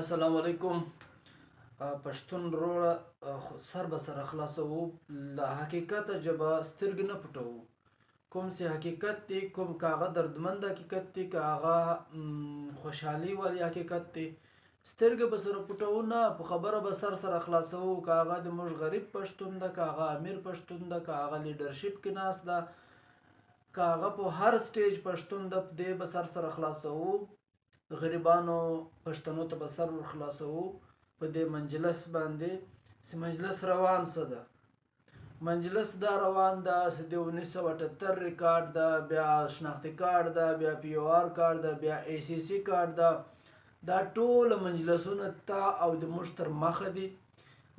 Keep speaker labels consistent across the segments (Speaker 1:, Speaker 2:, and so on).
Speaker 1: السلام علیکم. پښتون وروڼه سر به سره خلاصوو، له حقیقته ژبه سترګې نه پټوو. کوم چې حقیقت دی، کوم که هغه دردمند حقیقت دی، که هغه خوشحالي والی حقیقت دی، سترګې به سره پټوو نه، په خبره به سره خلاصوو. که هغه د موږ غریب پښتون ده، که هغه امیر پښتون ده، که هغه لیډرشپ کې ناست ده، که هغه په هر سټیج پښتون ده، په دې به سره خلاصوو. غریبانو پښتنو ته به سر ور خلاصوو په دې مجلس باندې چې مجلس روان څه ده. مجلس دا روان ده چې د 1978 ریکارډ ده، بیا شناختي کارت ده، بیا پی او آر کارت ده، بیا ای سی سی کارت ده. دا ټول مجلسونه تا او د موږ تر مخه دي.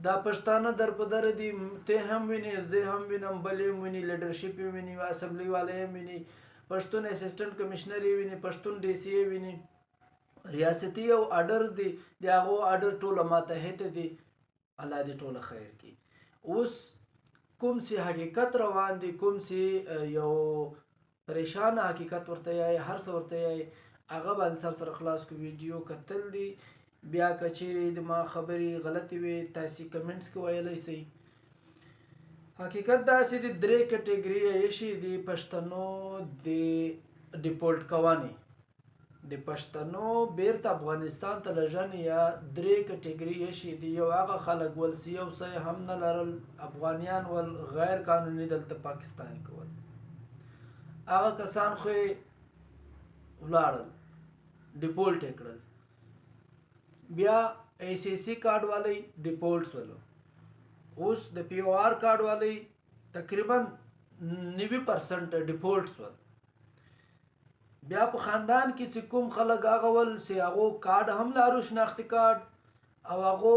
Speaker 1: دا پښتانه در په در دي، ته هم ویني، زه هم وینم، بل هم ویني، لیډرشپ یې ویني، اسمبلی والا هم ویني، پښتون اسسټنټ کمشنر یې ویني، پښتون ډي سی یې ویني، ریاستي او اډرز دي، د هغو اډر ټوله ماتحت دي. الله دې ټوله خیر کړي. اوس کوم چې حقیقت روان دي، کوم چې یو پریشان حقیقت ورته یای، هر څه ورته یای، هغه باندې سره خلاص کو. ویډیو کتل دي، بیا که چیرې د ما خبرې غلطې وي تاسې کمنټس کې ویلی شئ. حقیقت داسې د 3 کټګري ایشي دي پښتنو د ډیپورټ کوونې، د پښتنو بیرته افغانستان ته لږنې یا 3 کټګري ایشي دي. یو هغه خلک ول چې یو څه هم نه لرل، افغانیان ول، غیر قانوني دلته پاکستان کې ول، هغه کسان خو یې ولاړل، ډیپورټ یې کړل. بیا ای سی سی کارډ والی ډیپورټ شولو. اوس د پی او آر کارډ والی تقریبا 90% ډیپورټ شول. بیا په خاندان کې چې کوم خلک هغه ول چې هغو کارډ هم لارو، شناختي کارډ، او هغو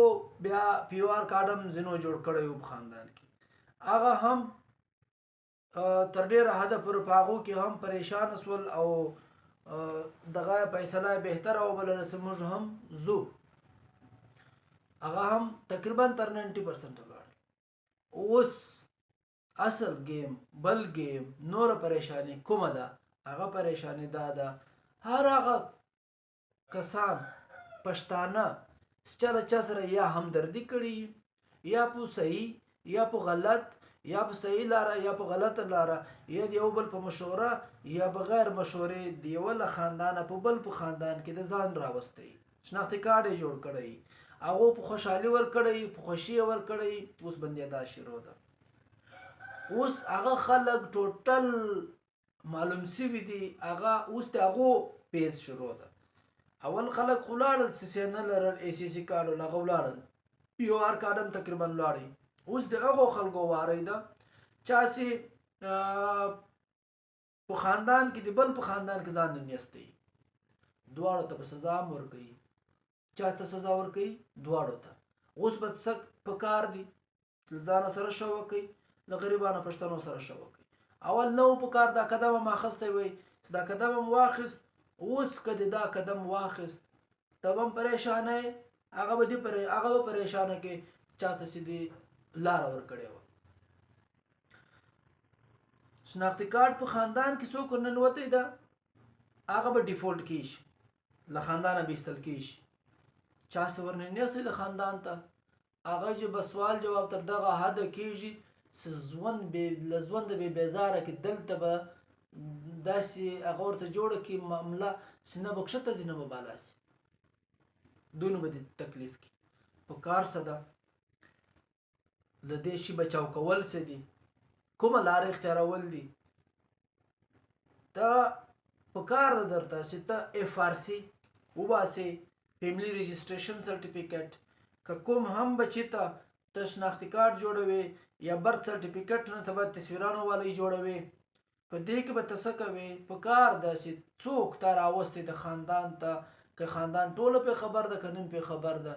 Speaker 1: بیا پی او آر کارډ هم ځینو جوړ کړی و په خاندان کې، هغه هم تر ډېره حده پورې په هغو کې هم پریشان شول او دغه فیصله بهتره وبلله چې موږ هم ځو. هغه هم تقریبا تر 90% ولاړل. اوس اصل گیم، بل گیم، نوره پریشانی کومه ده؟ هغه پریشانی دا ده هر هغه کسان پښتانه چې چا له چا سره یا همدردي کړي، یا په صحیح یا په غلط، یا په صحیح لاره یا په غلطه لاره، یا د یو بل په مشوره یا بغیر مشورې د یوه له خاندانه په بل په خاندان کې د ځان راوستی، شناختي کارډ یې جوړ کړی، هغو په خوشحالي ورکړی، په خوښي یې ورکړی. اوس بندېدا شروع ده. اوس هغه خلک ټوټل معلوم شوي دي، هغه اوس د هغو پیز شروع ده. اول خلک خو ولاړل چې نه لرل، ای سی سی کارډ ول هغه ولاړل، پی او آر کارډ هم تقریبا ولاړی. اوس د هغو خلکو واری ده چا چې په خاندان کې د بل په خاندان کې ځان نیستی، دواړو ته به سزا هم ورکوي. چا ته سزا ورکوي؟ دواړو ته. اوس به څه په کار دي؟ له ځانه سره ښه وکړئ، له غریبانو پښتنو سره ښه وکړئ. اول نه و په کار دا قدم هم اخیستی وی چې دا قدم هم واخیست. اوس که دې دا قدم واخیست ته به هم پریشانه یې، هغه به پریشانه کې چا ته چې دې لاره ورکړې وه. شناختي کارت په خاندان کې څوک ورننوتی ده، هغه به ډیفولټ کیږي، له خاندانه به ایستل کیږي. چا چې ورننیستی له خاندان ته، هغه چې به سوال جواب تر دغه حده کیږي چې له ژونده بې بیزاره کې دلته به داسې هغه ورته جوړه کړي معامله چې نه به کښته ځي نه به بالا شي، دونه به دې تکلیف کړي. په کار څه ده؟ له دې شي بچاو کول څه دي؟ کومه لاره اختیارول دي؟ ته په کار ده درته چې ته اف آر سی وباسې، فیملی رجسټریشن سرټیفیکټ، که کوم هم بچي ته شناختي کارت جوړوي یا برث سرټیفیکټ نه سبا تصویرانو والی جوړوي، په دې کې به ته څه کوې؟ په کار ده چې څوک تا راوستی د خاندان ته، که خاندان ټوله پې خبر ده که نیم پې خبر ده،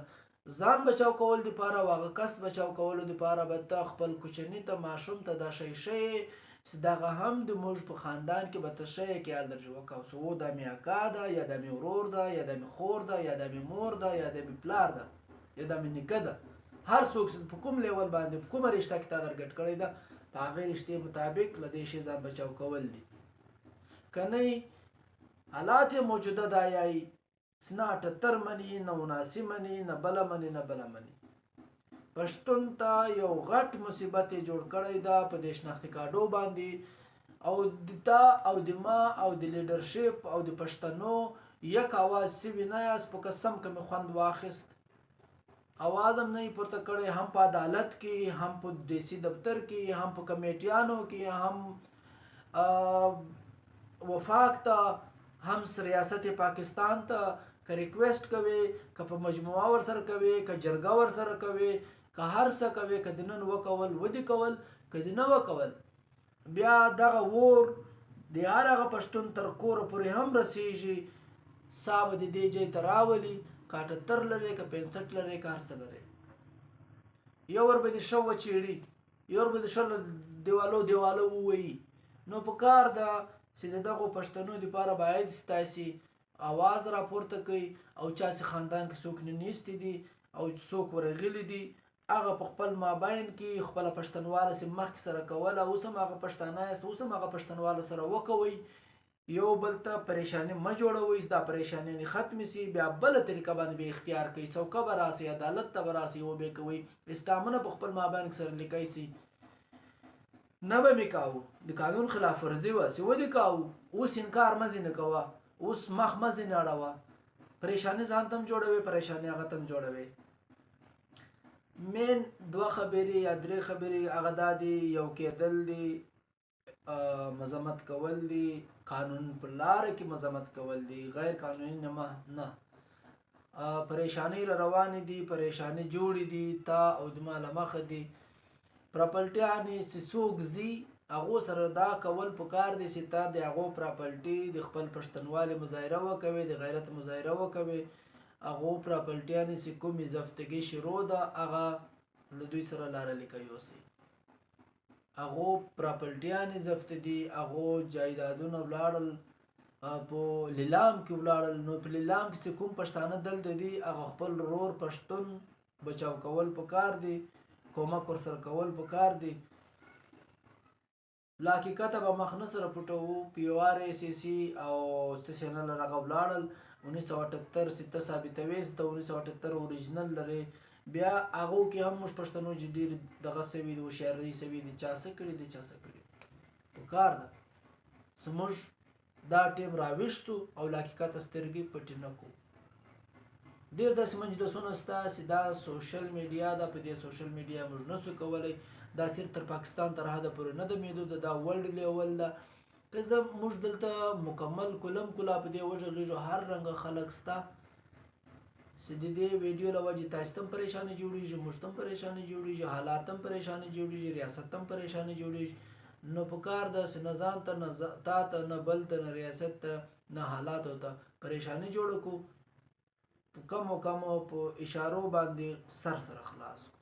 Speaker 1: ځان بچاو کول دپاره او هغه کس بچاو کولو دپاره به ته خپل کوچني ته، ماشوم ته دا شی ښیې چې دغه هم د موږ په خاندان کې به ته ښیې کې حال درجه وکړو چې او دا مې اکا ده، یا دا مې ورور ده، یا دا مې خور ده، یا دا مې مور ده، یا دا مې پلار ده، یا دا مې نیکه ده. هر څوک په کوم لیول باندې په کومه رشته کې تا درګډ کړی ده، په هغې رشتې مطابق له دې شي ځان بچاو کول دي. که نه حالات موجوده دا یایي نه 78 مني نه 79 مني نه بله مني نه بله مني. پښتون ته یو غټ مصیبت جوړ کړی دا په دې شناختي کارډو باندې، او د تا او د ما او د لیډرشپ او د پښتنو یک اواز سوي نه یاست. په قسم که مې خوند واخیست اواز هم نه یې پورته کړی، هم په عدالت کې، هم په ډي سي دفتر کې، هم په کمیټیانو کې، هم وفاق ته، هم ریاست پاکستان ته که ریکویسټ کوي، که په مجموعه ورسره کوي، که جرګه ورسره کوي، که هر څه کوي، که د نن وکول ودې کول، که د نه وکول بیا دغه اور د هر هغه پښتون تر کوره پورې هم رسیږي. سا به د دې ځای ته راولي، که 78 لري، که 65 لري، که هر څه لري. یو ور به دې ښه وچیړي، یو ور به دې ښه دیوالو ووهي. نو په کار ده چې د دغو پښتنو دپاره باید ستاسې اواز راپورته کوي، او چاسې خاندان کې څوک نیستي دي او څوک ورغلي دي، هغه په خپل مابین کې خپله پښتنواله چې مخکې سره کوله، اوس هم هغه پښتانه یاست، اوس هم هغه پښتنواله سره وکوئ. یو بل ته پریشاني مه جوړوئ، دا پریشاني ختمې شي، بیا بله طریقه باندې به اختیار کوئ، څوکه به راسئ، عدالت ته به راسئ، و به کوئ، اسټامونه په خپل مابین کې سره لیکئ شي. نه به مې کاوه د قانون خلاف ورزي وه چې ودې کاوه، اوس انکار مه ځینې کوه، اوس مخ مه ځینې اړوه، پریشاني ځان ته هم جوړوي، پریشاني هغه ته هم جوړوي. مین 2 خبرې یا 3 خبرې هغه دا دي، یو کېدل دي، مذمت کول دي، قانون په لاره کې مذمت کول دي، غیر قانوني نه. پریشانی را روانې دي، پریشانی جوړې دي، تا او د ما له مخه دي. پراپرټیانې چې څوک ځي هغو سره دا کول پکار دي چې تا د هغو پراپرټي د خپل پښتنوالي مظاهره وکوي، د غیرت مظاهره وکوي. هغو پراپرټیانې چې کومې ضبطګي شروع ده هغه له دوی سره لاره لیکئ اوسئ. هغو پراپرټیانې ضبط دي، هغو جایدادونه ولاړل په لیلام کې ولاړل. نو په لیلام کې چې کوم پښتانه دلته دي هغه خپل رور پښتون بچاو کول پکار دي، کومک ورسره کول پکار دي. له حقیقته به مخ نه سره پټوو، PRSC او سیسنل هغه ولاړل 1978 چې ته ثابتوي چې ته 1978 اوریجنل لري، بیا هغو کې هم موږ پښتنو چې ډېر دغه سوي دي، هوښیارۍ سوي دي، چا څه کړي دي، چا څه کړي. پکار ده چې موږ دا ټیم راویښتو او له حقیقته سترګې پټې نه کړو. ډېر داسې مجلسونه شته چې دا سوشل میډیا ده، په دې سوشل میډیا موږ نشو کولی، دا صرف تر پاکستان تر حده پورې نه ده محدوده، دا ورلډ لیول ده. که زه موږ دلته مکمل کلم کلا په دې وغږېږو، هر رنګه خلک شته چې د دې ویډیو له وجې تاسو ته هم پریشاني جوړېږي، موږ ته هم پریشاني جوړېږي، حالات هم پریشاني جوړېږي، ریاست ته هم پریشاني جوړېږي. نو پکار ده چې نه ځان ته، نه تا ته، نه بل ته، نه ریاست ته، نه حالاتو ته پریشاني جوړه کړو، په کمو په اشارو باندې سر سره خلاص کړو.